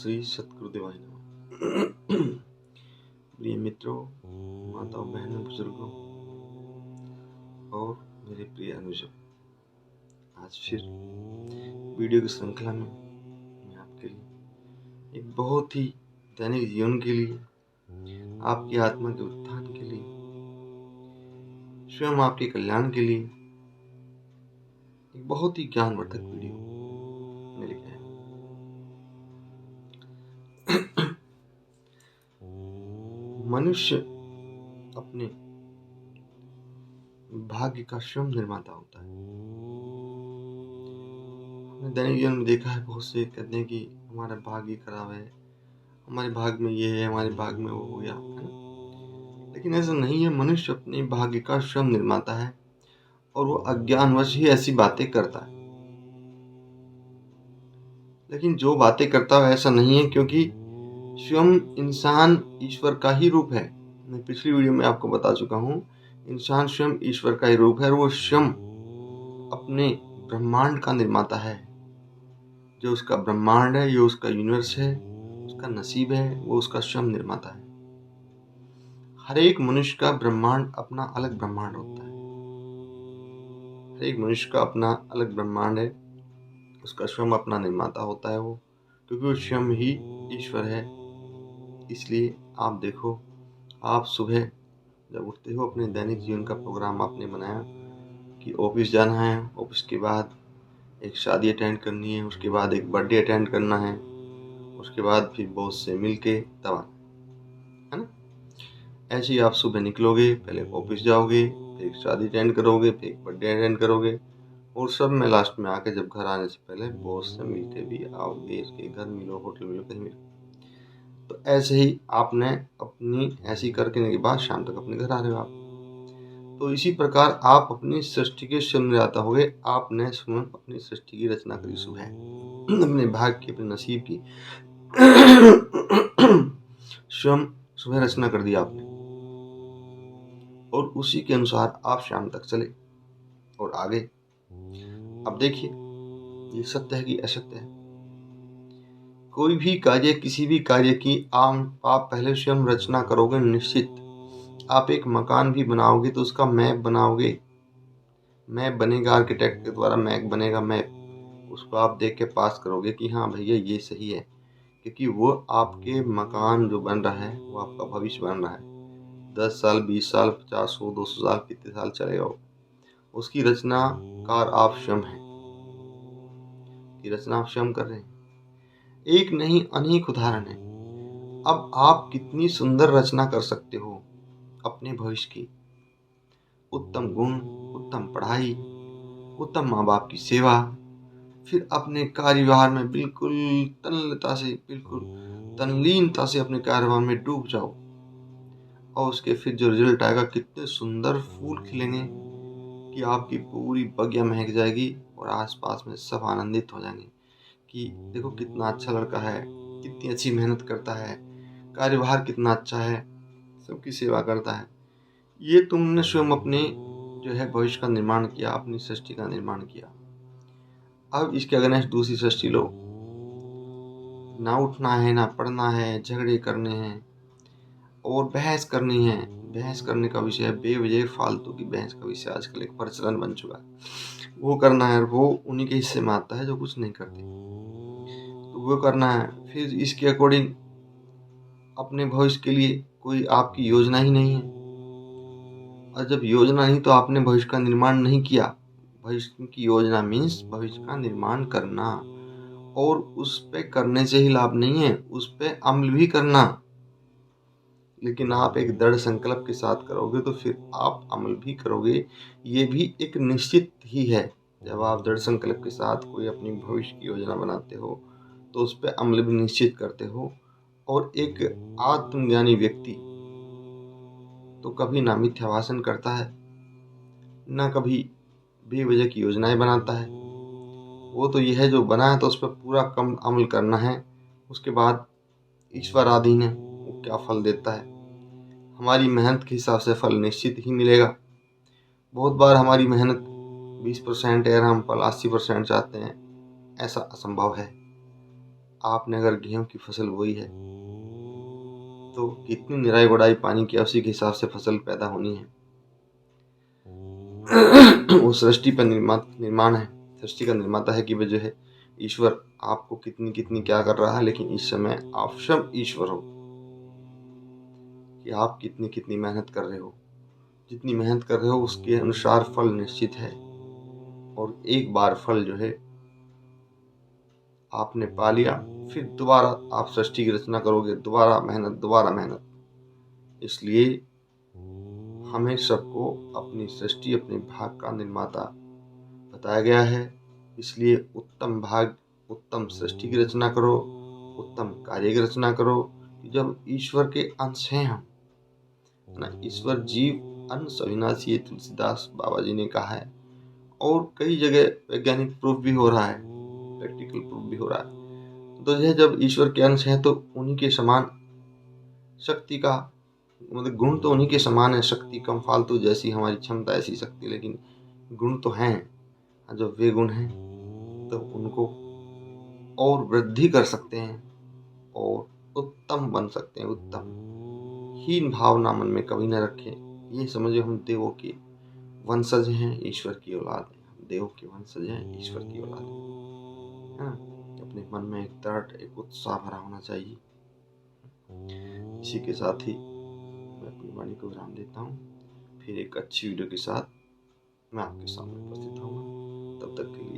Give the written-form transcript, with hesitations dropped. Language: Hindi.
श्री सतगुरुदेवाय नमः। प्रिय मित्रों, माताओं, बहनों, बुजुर्गों और मेरे प्रिय अनुजों, आज फिर वीडियो की श्रृंखला में मैं आपके लिए एक बहुत ही दैनिक जीवन के लिए, आपकी आत्मा के उत्थान के लिए, स्वयं आपके कल्याण के लिए एक बहुत ही ज्ञानवर्धक वीडियो में लेके आया। मनुष्य अपने भाग्य का स्वयं निर्माता होता है। हमने दैनिक जीवन में देखा है, बहुत से कहते हैं कि हमारा भाग्य खराब है, हमारे भाग में ये है, हमारे भाग में वो हो गया, है ना। लेकिन ऐसा नहीं है। मनुष्य अपने भाग्य का स्वयं निर्माता है और वो अज्ञानवश ही ऐसी बातें करता है। लेकिन जो बातें करता है ऐसा नहीं है, क्योंकि स्वयं इंसान ईश्वर का ही रूप है। मैं पिछली वीडियो में आपको बता चुका हूँ, इंसान स्वयं ईश्वर का ही रूप है और वो स्वयं अपने ब्रह्मांड का निर्माता है। जो उसका ब्रह्मांड है, जो उसका यूनिवर्स है, उसका नसीब है, वो उसका स्वयं निर्माता है। हर एक मनुष्य का ब्रह्मांड अपना अलग ब्रह्मांड होता है। हर एक मनुष्य का अपना अलग ब्रह्मांड है, उसका स्वयं अपना निर्माता होता है वो, क्योंकि वो स्वयं ही ईश्वर है। इसलिए आप देखो, आप सुबह जब उठते हो, अपने दैनिक जीवन का प्रोग्राम आपने बनाया कि ऑफिस जाना है, ऑफिस के बाद एक शादी अटेंड करनी है, उसके बाद एक बर्थडे अटेंड करना है, उसके बाद फिर बॉस से मिल के तब आना है ना। ऐसे ही आप सुबह निकलोगे, पहले ऑफिस जाओगे, फिर एक शादी अटेंड करोगे, फिर एक बर्थडे अटेंड करोगे, और सब में लास्ट में आके जब घर आने से पहले बॉस से मिलते भी आओगे, इसके घर मिलो, होटल मिलो, कहीं मिलो। तो ऐसे ही आपने अपनी ऐसी करने के बाद शाम तक अपने घर आ रहे हो आप। तो इसी प्रकार आप अपनी सृष्टि के स्वयं निर्माता हो गए। आपने स्वयं अपनी सृष्टि की रचना करी सुबह, अपने भाग्य की, अपने नसीब की स्वयं सुबह रचना कर दी आपने, और उसी के अनुसार आप शाम तक चले और आगे। अब देखिए, ये सत्य है कि असत्य है। कोई भी कार्य, किसी भी कार्य की आप पहले स्वयं रचना करोगे निश्चित। आप एक मकान भी बनाओगे तो उसका मैप बनाओगे, मैप बनेगा आर्किटेक्ट के द्वारा, मैप बनेगा, मैप उसको आप देख के पास करोगे कि हाँ भैया ये सही है, क्योंकि वो आपके मकान जो बन रहा है वो आपका भविष्य बन रहा है। 10 साल, 20 साल, 50, 100, 200 साल, कितने साल चलेगा, उसकी रचनाकार आप स्वयं हैं, की रचना आप स्वयं कर रहे हैं। एक नहीं अनेक उदाहरण है। अब आप कितनी सुंदर रचना कर सकते हो अपने भविष्य की। उत्तम गुण, उत्तम पढ़ाई, उत्तम माँ बाप की सेवा, फिर अपने कार्यभार में बिल्कुल तन्मयता से, बिल्कुल तल्लीनता से अपने कार्यभार में डूब जाओ, और उसके फिर जो रिजल्ट आएगा, कितने सुंदर फूल खिलेंगे कि आपकी पूरी बगिया महक जाएगी और आसपास में सब आनंदित हो जाएंगे कि देखो कितना अच्छा लड़का है, कितनी अच्छी मेहनत करता है, कार्यभार कितना अच्छा है, सबकी सेवा करता है। ये तुमने स्वयं अपने जो है भविष्य का निर्माण किया, अपनी सृष्टि का निर्माण किया। अब इसके अगेंस्ट दूसरी सृष्टि लो। ना उठना है, ना पढ़ना है, झगड़े करने हैं और बहस करनी है। बहस करने का विषय, बेवजह फालतू की बहस का विषय आजकल एक प्रचलन बन चुका है। वो करना है, वो उन्हीं के हिस्से में आता है जो कुछ नहीं करते, तो वो करना है। फिर इसके अकॉर्डिंग अपने भविष्य के लिए कोई आपकी योजना ही नहीं है, और जब योजना नहीं तो आपने भविष्य का निर्माण नहीं किया। भविष्य की योजना मीन्स भविष्य का निर्माण करना, और उस पे करने से ही लाभ नहीं है, उस पे अमल भी करना। लेकिन आप एक दृढ़ संकल्प के साथ करोगे तो फिर आप अमल भी करोगे, ये भी एक निश्चित ही है। जब आप दृढ़ संकल्प के साथ कोई अपनी भविष्य की योजना बनाते हो तो उस पर अमल भी निश्चित करते हो। और एक आत्मज्ञानी व्यक्ति तो कभी ना मिथ्या भाषण करता है, ना कभी बेवजह की योजनाएं बनाता है। वो तो यह है, जो बना है तो उस पर पूरा कम अमल करना है। उसके बाद ईश्वर आधीन है, वो क्या फल देता है। हमारी मेहनत के हिसाब से फल निश्चित ही मिलेगा। बहुत बार हमारी मेहनत 20% है और हम फल 80% चाहते हैं, ऐसा असंभव है। आपने अगर गेहूं की फसल बोई है तो कितनी निराई गुड़ाई पानी की, उसी के हिसाब से फसल पैदा होनी है। वो सृष्टि पर निर्माण है, सृष्टि का निर्माता है कि वह जो है ईश्वर आपको कितनी कितनी क्या कर रहा है, लेकिन इस समय आप स्वयं ईश्वर हो कि आप कितनी कितनी मेहनत कर रहे हो। जितनी मेहनत कर रहे हो उसके अनुसार फल निश्चित है, और एक बार फल जो है आपने पा लिया, फिर दोबारा आप सृष्टि की रचना करोगे, दोबारा मेहनत, दोबारा मेहनत। इसलिए हमें सबको अपनी सृष्टि, अपने भाग का निर्माता बताया गया है। इसलिए उत्तम भाग, उत्तम सृष्टि की रचना करो, उत्तम कार्य की रचना करो। जब ईश्वर के अंश हैं हम, ना, ईश्वर जीव अंश अविनाशी, ये तुलसीदास बाबा जी ने कहा है, और कई जगह वैज्ञानिक प्रूफ भी हो रहा है, प्रैक्टिकल प्रूफ भी हो रहा है। तो यह जब ईश्वर के अंश है तो उन्हीं के समान शक्ति का, मतलब गुण तो उन्हीं के समान है। शक्ति कम फालतू, जैसी हमारी क्षमता ऐसी शक्ति, लेकिन गुण तो हैं। जब वे गुण हैं तो उनको और वृद्धि कर सकते हैं और उत्तम बन सकते हैं। उत्तम हीन भावना मन में कभी न रखें। ये समझो हम देवों के वंशज हैं, ईश्वर की औलाद हैं। हम देवों के वंशज हैं, ईश्वर की औलाद हैं, है ना। अपने मन में एक दृढ़, एक उत्साह भरा होना चाहिए। इसी के साथ ही मैं अपनी वाणी को विराम देता हूँ। फिर एक अच्छी वीडियो के साथ मैं आपके सामने उपस्थित होऊंगा। तब तक के लिए